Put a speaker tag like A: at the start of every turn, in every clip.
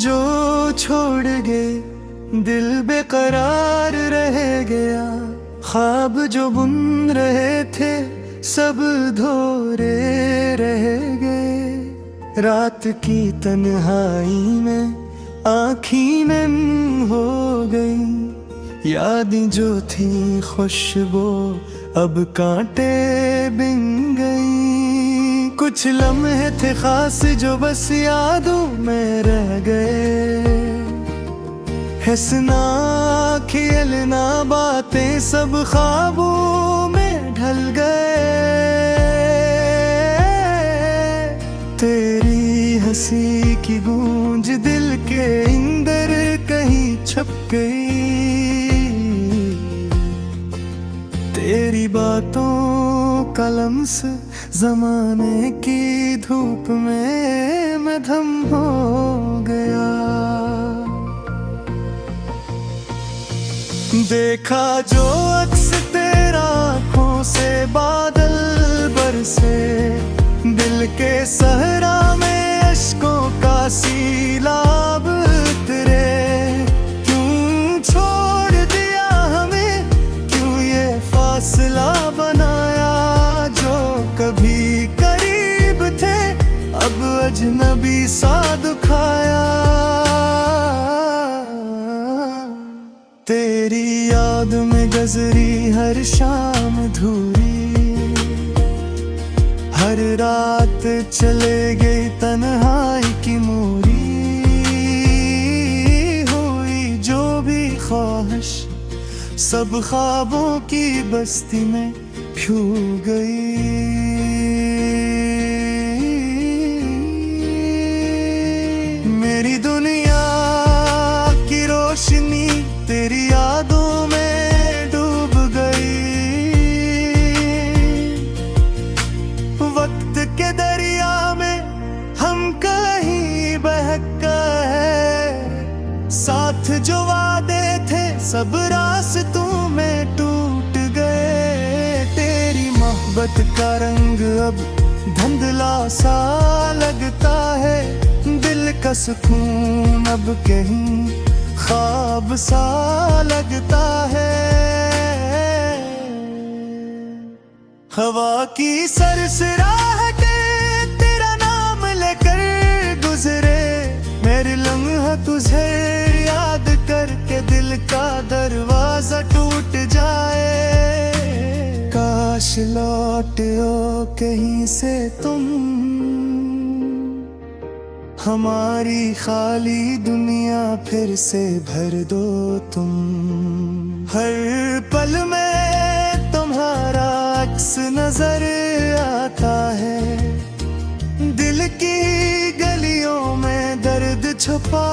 A: जो छोड़ गए दिल बेकरार रह गया। ख्वाब जो बुन रहे थे सब धोरे रह गए। रात की तन्हाई में आँखी नम हो गई। यादें जो थी खुशबू अब कांटे बिन गई। कुछ लम्हे थे खास जो बस यादों में रह गए। हंसना खेलना बातें सब ख्वाबों में ढल गए। तेरी हंसी की गूंज दिल के अंदर कहीं छप गई। तेरी बातों का लम्स ज़माने की धूप में मैं धम हो गया। देखा जो अक्स तेरा आँखों से बादल बरसे। दिल के सहरा में अश्कों का सीलाब उतरे। क्यों छोड़ दिया हमें, क्यों ये फासला बनाया। जो कभी करीब थे अब अजनबी सा दुखाया। तेरी याद में गुजरी हर शाम धूरी। हर रात चले गई तन्हाई की मोरी। हुई जो भी ख्वाहिश सब ख्वाबों की बस्ती में छू गई। मेरी दुनिया की रोशनी तेरी यादों में डूब गई। वक्त के दरिया में हम कहीं बहक गए। साथ जो वादे थे सब रास्तों में टूट गए। तेरी मोहब्बत का रंग अब धुंधला सा लगता है। दिल का सुकून अब कहीं ख्वाब सा लगता है। हवा की सरसराहटे तेरा नाम लेकर गुजरे। मेरे लम्हा तुझे याद करके दिल का दरवाजा टूट जाए। काश लौटो कहीं से तुम, हमारी खाली दुनिया फिर से भर दो तुम। हर पल में तुम्हारा अक्स नजर आता है। दिल की गलियों में दर्द छुपा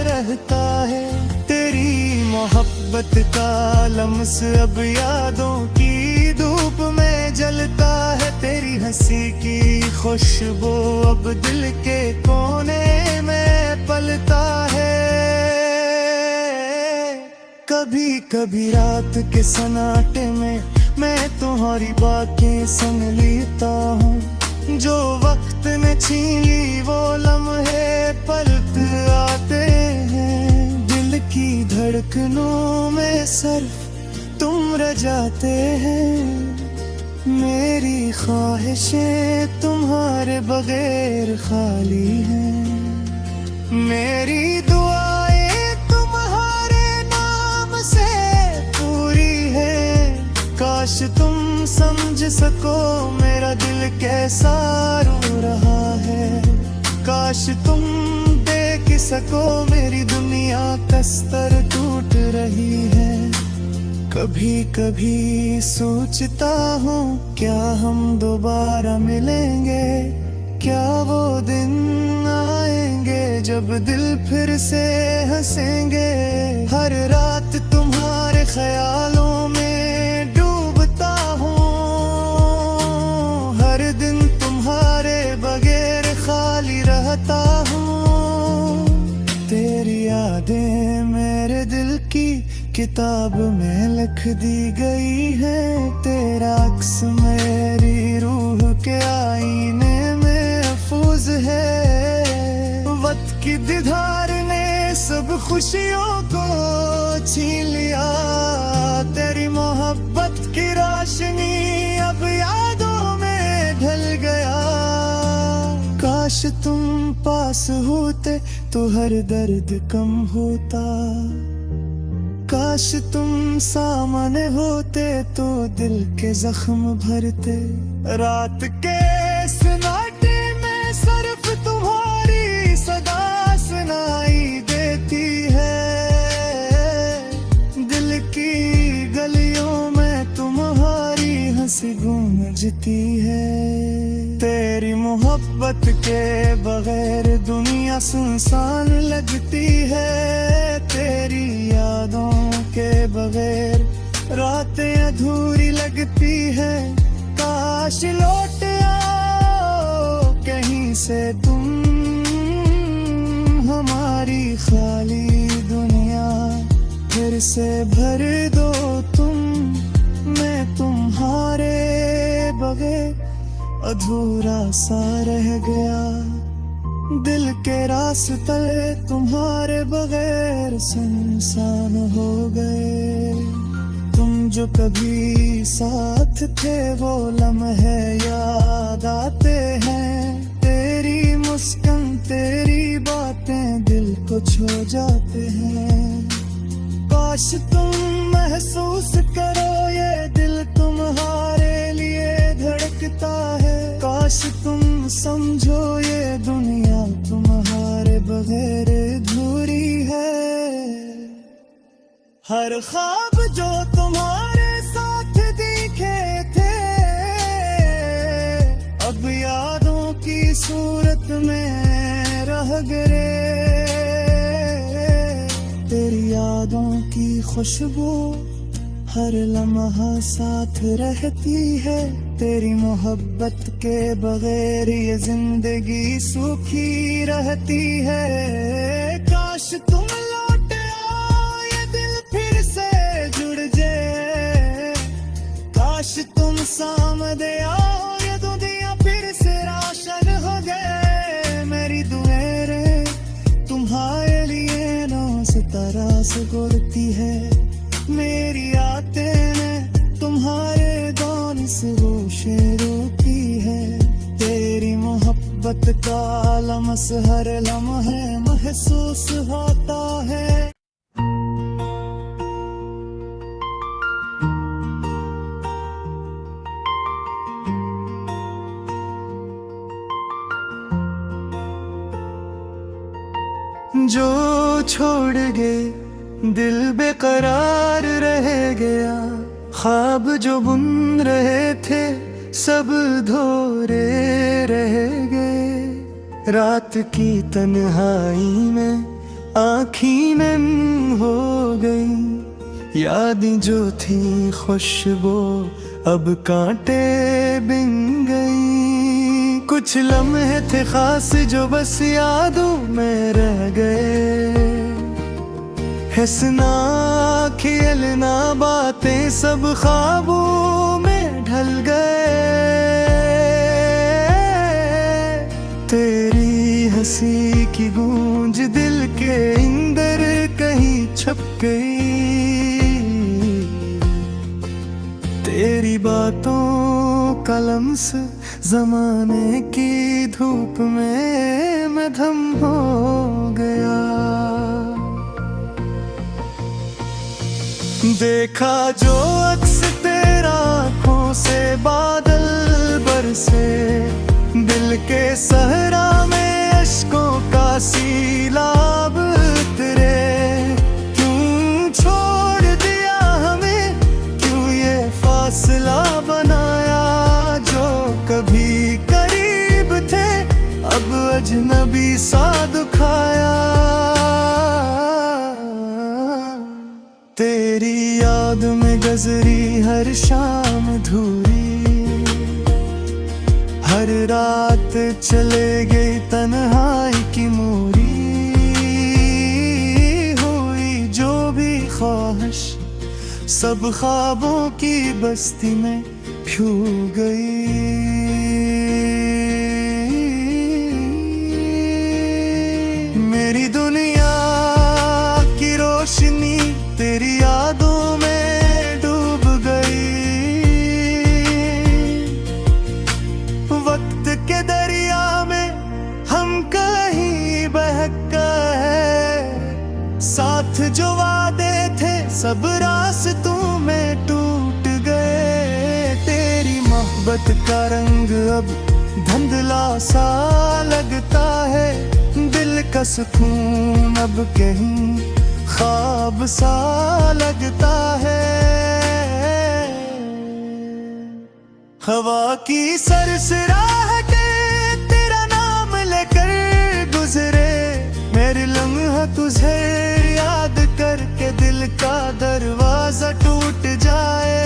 A: रहता है। तेरी मोहब्बत का लम्स अब यादों की धूप में जलता है। तेरी हंसी की खुशबू अब दिल के कोने में पलता है। कभी कभी रात के सन्नाटे में मैं तुम्हारी बातें सुन लेता हूँ। जो वक्त ने छीन ली वो लम्हे पलट आते हैं। दिल की धड़कनों में सिर्फ तुम रह जाते हैं। मेरी ख्वाहिशें तुम्हारे बगैर खाली हैं। मेरी दुआएं तुम्हारे नाम से पूरी है। काश तुम समझ सको मेरा दिल कैसा रो रहा है। काश तुम देख सको मेरी दुनिया कस्तर टूट रही है। कभी कभी सोचता हूँ क्या हम दोबारा मिलेंगे। क्या वो दिन आएंगे जब दिल फिर से हंसेंगे। हर रात तुम्हारे ख्यालों में डूबता हूँ। हर दिन तुम्हारे बगैर खाली रहता हूँ। तेरी यादें मेरे दिल की किताब में लिख दी गई है। तेरा अक्स मेरी रूह के आईने में महफूज है। मोहब्बत की दीदार ने सब खुशियों को छीन लिया। तेरी मोहब्बत की रोशनी अब यादों में ढल गया। काश तुम पास होते तो हर दर्द कम होता। काश तुम सामने होते तो दिल के जख्म भरते। रात के सन्नाटे में सिर्फ तुम्हारी सदा सुनाई देती है। दिल की गलियों में तुम्हारी हंसी गूंजती है। तेरी मोहब्बत के बगैर दुनिया सुनसान लगती है। तेरी यादों के बगैर रातें अधूरी लगती है। काश लौट आओ कहीं से तुम, हमारी खाली दुनिया फिर से भर दो तुम। मैं तुम्हारे बगैर अधूरा सा रह गया। दिल के रास्ते तुम्हारे बगैर सुनसान हो गए। तुम जो कभी साथ थे वो लम्हे याद आते हैं। तेरी मुस्कान तेरी बातें दिल को छू जाते हैं। काश तुम महसूस करो ये दिल तुम्हारे लिए धड़कता है। काश तुम समझो ये दुनिया तुम्हारे बगैर अधूरी है। हर ख्वाब जो तुम्हारे साथ दिखे थे अब यादों की सूरत में रह गए। तेरी यादों की खुशबू हर लम्हा साथ रहती है। तेरी मोहब्बत के बगैर ये जिंदगी सूखी रहती है। काश तुम लौट आओ ये दिल फिर से जुड़ जाए। काश तुम सामने आओ ये दुनिया फिर से रोशन हो गए। मेरी दुआएं तुम्हारे लिए नौ सितारा से गुरती है। मेरी आते तुम्हारे दान से गोशे रोती है। तेरी मोहब्बत का लम्स हर लम्हे महसूस होता है। जो छोड़ गए दिल बेकरार रह गया। ख्वाब जो बुन रहे थे सब धोरे रह गए। रात की तन्हाई में आँखी नम हो गई। यादें जो थी खुशबू अब कांटे बिन गई। कुछ लम्हे थे खास जो बस यादों में रह गए। हंसना खेलना बातें सब ख्वाबों में ढल गए। तेरी हंसी की गूंज दिल के अंदर कहीं छप गई। तेरी बातों का लम्स जमाने की धूप में मैं धम हो गया। देखा जो अक्स तेरा आँखों से बादल बरसे। दिल के सहरा में अश्कों का सीलाब उतरे। क्यों छोड़ दिया हमें, क्यों ये फासला बनाया। जो कभी करीब थे अब अजनबी सा दुखाया। तेरी याद में गजरी हर शाम धूरी। हर रात चले गई तन्हाई की मोरी। हुई जो भी ख्वाहिश सब ख्वाबों की बस्ती में छू गई। साथ जो वादे थे सब रास्तों में टूट गए। तेरी मोहब्बत का रंग अब धुंधला सा लगता है, दिल का सुकून अब कहीं ख्वाब सा लगता है। हवा की सरसराहटे तेरा नाम लेकर गुजरे, मेरे लम्हा तुझे याद करके दिल का दरवाजा टूट जाए।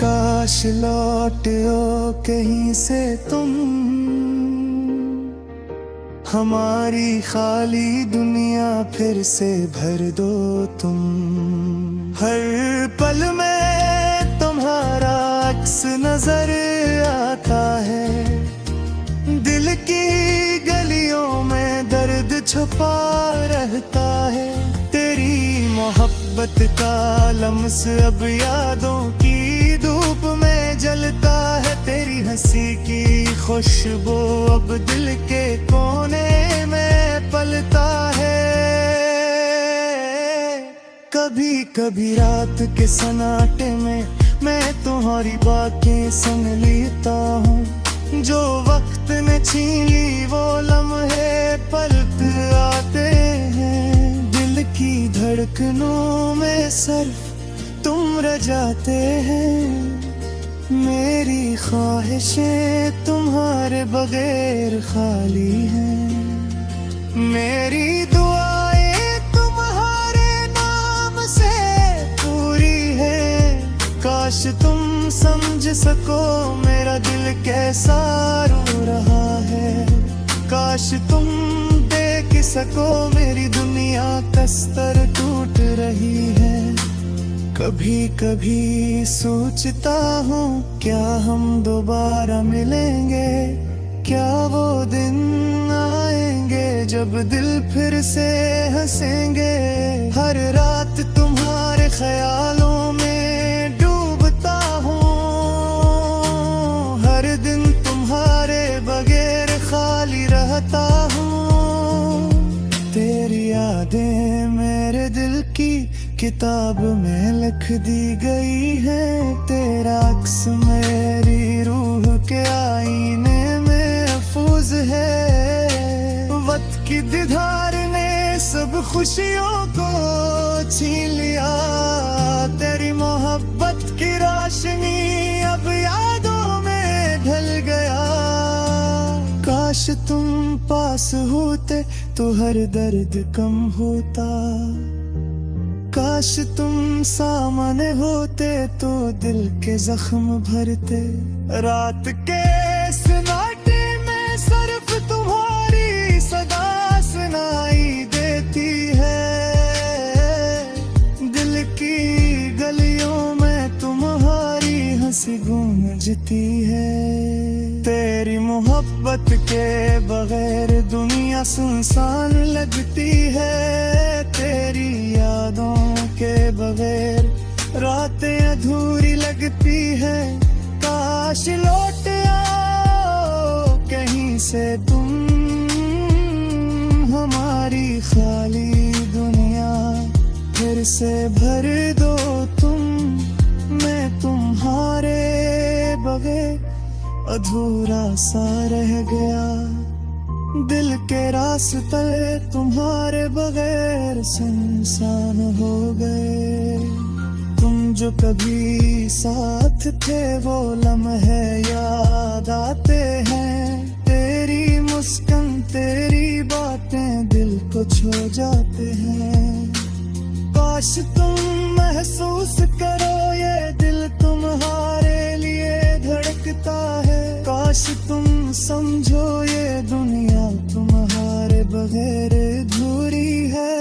A: काश लौटो कहीं से तुम, हमारी खाली दुनिया फिर से भर दो तुम। हर पल में तुम्हारा अक्स नजर आता है, दिल की गलियों में दर्द छुपा रहता है। तेरी मोहब्बत का लम्स अब यादों की धूप में जलता है। तेरी हंसी की खुशबू अब दिल के कोने में पलता है। कभी कभी रात के सन्नाटे में मैं तुम्हारी बातें सुन लेता हूँ, जो वक्त ने छीन ली वो लम्हे पलट आते हैं। दिल की धड़कनों में सिर्फ तुम रह जाते हैं, मेरी ख्वाहिशें तुम्हारे बगैर खाली हैं। मेरी दुआएं तुम्हारे नाम से पूरी है, काश तुम समझ सको मेरा दिल कैसा रो रहा है। काश तुम देख सको मेरी दुनिया कस्तर टूट रही है। कभी कभी सोचता हूँ क्या हम दोबारा मिलेंगे, क्या वो दिन आएंगे जब दिल फिर से हंसेंगे। हर रात तुम्हारे ख्यालों में डूबता हूँ, हर दिन तुम्हारे बगैर खाली रहता हूँ। तेरी यादें मेरे दिल की किताब में लिख दी गई है, तेरा अक्स मेरी रूह के आईने में महफूज है। वक्त की दीदार ने सब खुशियों को छीन लिया, तेरी मोहब्बत की रोशनी अब यादों में ढल गया। काश तुम पास होते तो हर दर्द कम होता, काश तुम सामने होते तो दिल के जख्म भरते। रात के सन्नाटे में सिर्फ तुम्हारी सदा सुनाई देती है, दिल की गलियों में तुम्हारी हंसी गूंजती है। तेरी मोहब्बत के बगैर दुनिया सुनसान लगती है, तेरी यादों के बगैर रातें अधूरी लगती है। काश लौट आओ कहीं से तुम, हमारी खाली दुनिया फिर से भर दो तुम। मैं तुम्हारे बगैर अधूरा सा रह गया, दिल के रास्ते तुम्हारे बगैर सुनसान हो गए। तुम जो कभी साथ थे वो लम्हे याद आते हैं, तेरी मुस्कान तेरी बातें दिल को छू जाते हैं। काश तुम महसूस करो ये दिल तुम्हारे लिए धड़कता है, काश तुम समझो ये दुनिया तुम्हारे बगैर अधूरी है।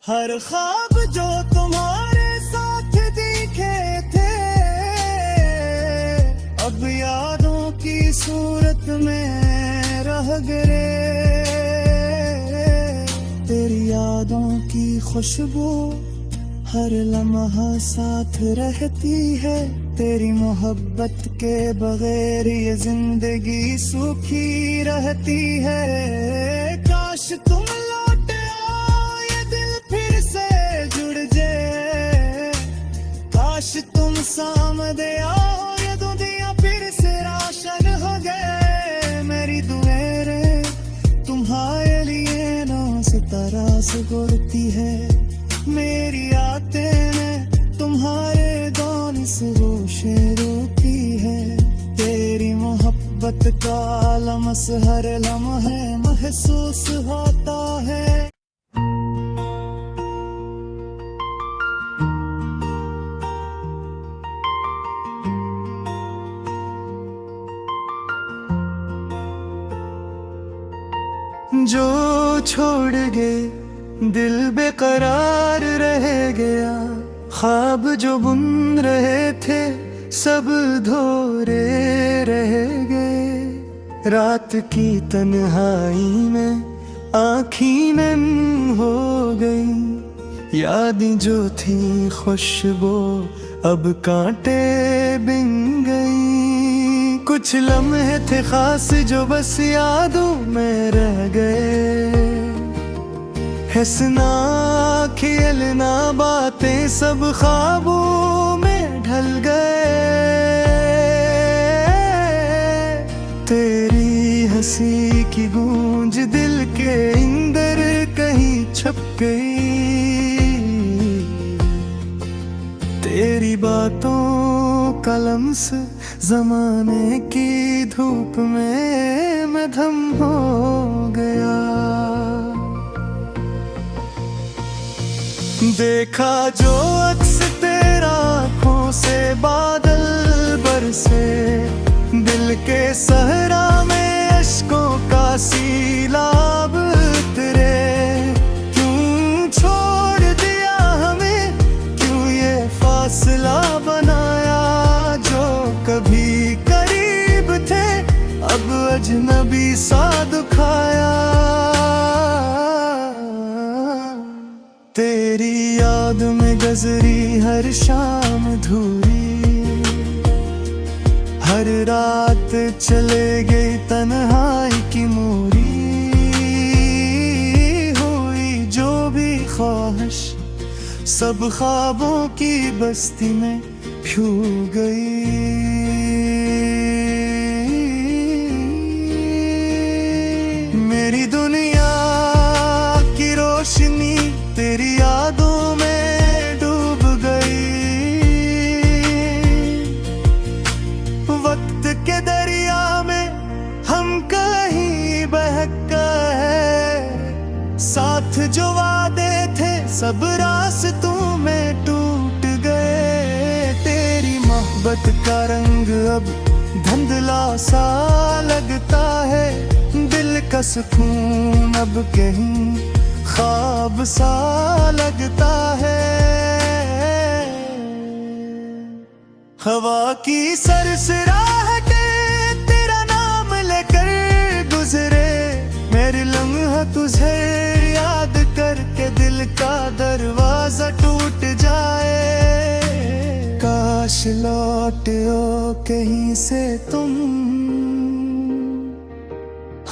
A: हर ख्वाब जो तुम्हारे साथ दिखे थे अब यादों की सूरत में रह गए। तेरी यादों की खुशबू हर लम्हा साथ रहती है, तेरी मोहब्बत के बगैर ये जिंदगी सूखी रहती है। काश तुम लौट मुस्कुराती है मेरी आते तुम्हारे दौन से होशे रोती है। तेरी मोहब्बत का लम्स हर लम्हे महसूस होता है। जो छोड़ गए दिल बेकरार रह गया, ख्वाब जो बुन रहे थे सब धोरे रह गए। रात की तन्हाई में आँखी नम हो गई, यादें जो थी खुशबू अब कांटे बिन गई। कुछ लम्हे थे खास जो बस यादों में रह गए, हंसना खेलना बातें सब ख्वाबों में ढल गए। तेरी हंसी की गूंज दिल के अंदर कहीं छप गई। तेरी बातों का लम्स ज़माने की धूप में मैं धम हो गया। देखा जो अक्स तेरा आँखों से बादल बरसे, दिल के सहरा में अश्कों का सीलाब उतरे। क्यों छोड़ दिया हमें, क्यों ये फासला बनाया। जो कभी करीब थे अब अजनबी सा दुखाया। तेरी याद में गजरी हर शाम धूरी, हर रात चले गई तन्हाई की मोरी। हुई जो भी ख्वाहिश सब ख्वाबों की बस्ती में छू गई। मेरी दुनिया की रोशनी तेरी यादों में डूब गई। वक्त के दरिया में हम कहीं बहक गए। साथ जो वादे थे सब रास्तों में टूट गए। तेरी मोहब्बत का रंग अब धुंधला सा लगता है। दिल का सुकून अब कहीं ख्वाब सा लगता है। हवा की सरसराहटे तेरा नाम लेकर गुजरे। मेरे लम्हा तुझे याद करके दिल का दरवाजा टूट जाए। काश लौटो कहीं से तुम,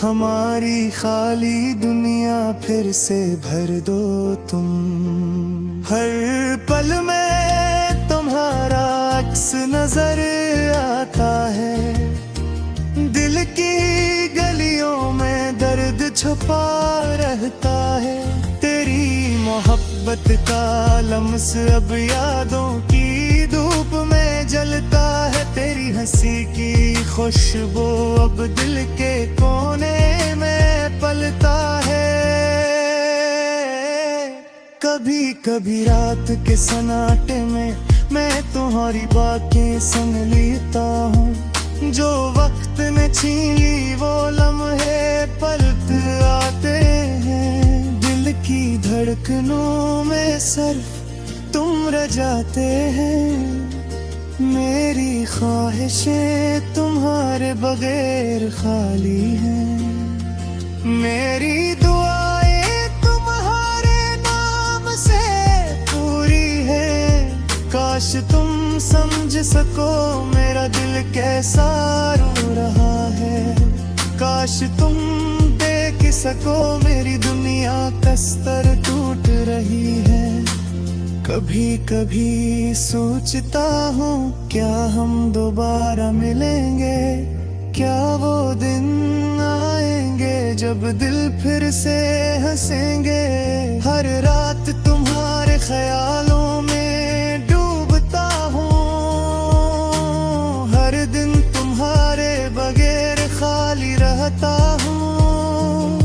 A: हमारी खाली दुनिया फिर से भर दो तुम। हर पल में तुम्हारा अक्स नजर आता है। दिल की गलियों में दर्द छुपा रहता है। तेरी मोहब्बत का लम्स अब यादों की धूप में जलता है। तेरी हंसी की खुशबू अब दिल के कोने में पलता है। कभी कभी रात के सन्नाटे में मैं तुम्हारी बातें सुन लेता हूँ। जो वक्त ने छीन ली वो लम्हे पलट आते हैं। दिल की धड़कनों में सिर्फ तुम रह जाते हैं। मेरी ख्वाहिशें तुम्हारे बगैर खाली हैं। मेरी दुआएं तुम्हारे नाम से पूरी है। काश तुम समझ सको मेरा दिल कैसा रो रहा है। काश तुम देख सको मेरी दुनिया कस्तर टूट रही है। कभी कभी सोचता हूँ क्या हम दोबारा मिलेंगे। क्या वो दिन आएंगे जब दिल फिर से हंसेंगे। हर रात तुम्हारे ख्यालों में डूबता हूँ, हर दिन तुम्हारे बगैर खाली रहता हूँ।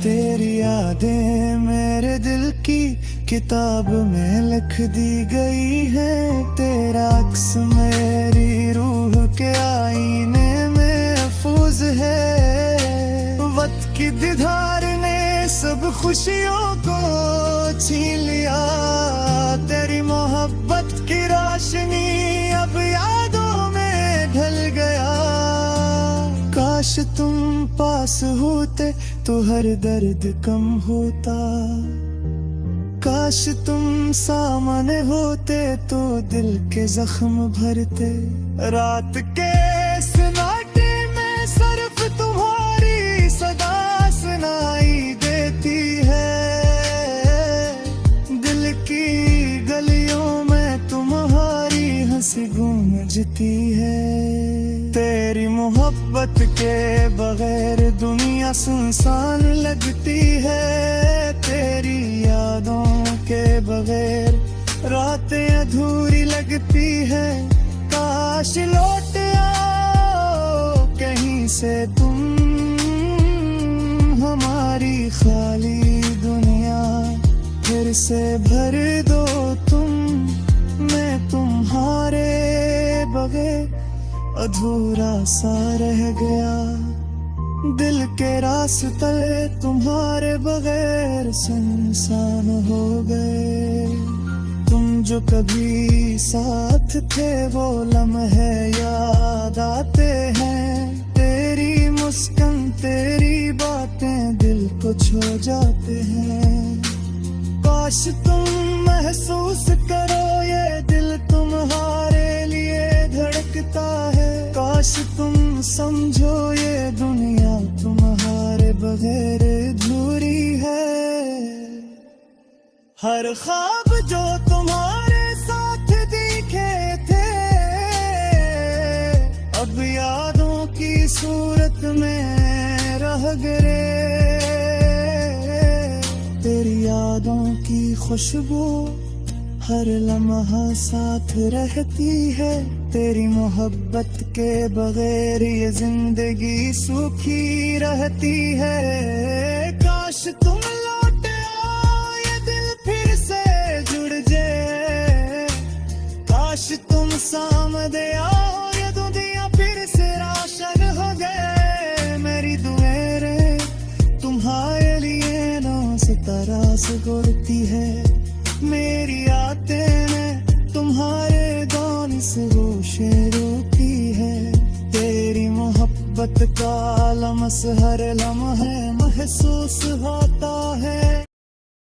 A: तेरी यादें मेरे दिल की किताब में लिख दी गई है, तेरा अक्स मेरी रूह के आईने में महफूज है। वक्त की दीदार ने सब खुशियों को छीन लिया, तेरी मोहब्बत की रोशनी अब यादों में ढल गया। काश तुम पास होते तो हर दर्द कम होता, काश तुम सामने होते तो दिल के जख्म भरते। रात के सन्नाटे में सिर्फ तुम्हारी सदा सुनाई देती है, दिल की गलियों में तुम्हारी हंसी गूंजती है। तेरी मोहब्बत के बगैर दुनिया सुनसान लगती है, तेरी यादों के बगैर रातें अधूरी लगती है। काश लौट आओ कहीं से तुम, हमारी खाली दुनिया फिर से भर दो तुम। मैं तुम्हारे बगैर अधूरा सा रह गया, दिल के रास्ते तुम्हारे बगैर सुनसान हो गए। तुम जो कभी साथ थे वो लम्हे याद आते हैं, तेरी मुस्कान तेरी बातें दिल को छू जाते हैं। काश तुम महसूस करो ये दिल तुम्हारे लिए धड़कता है, काश तुम समझो ये दुनिया तुम्हारे बगैर अधूरी है। हर ख्वाब जो तुम्हारे साथ दिखे थे अब यादों की सूरत में रह गए। तेरी यादों की खुशबू हर लम्हा साथ रहती है, तेरी मोहब्बत के बगैर ये जिंदगी सूखी रहती है। काश तुम लौट आओ ये दिल फिर से जुड़ जाए, काश तुम सामने आओ ये दुनिया फिर से रोशन हो गए। मेरी दुआएं रे तुम्हारे लिए नौ सितारा से गुड़ती है, मेरी आते में तुम्हारे गान से गोशे रोती है। तेरी मोहब्बत का लम्स हर लम्हे महसूस होता है।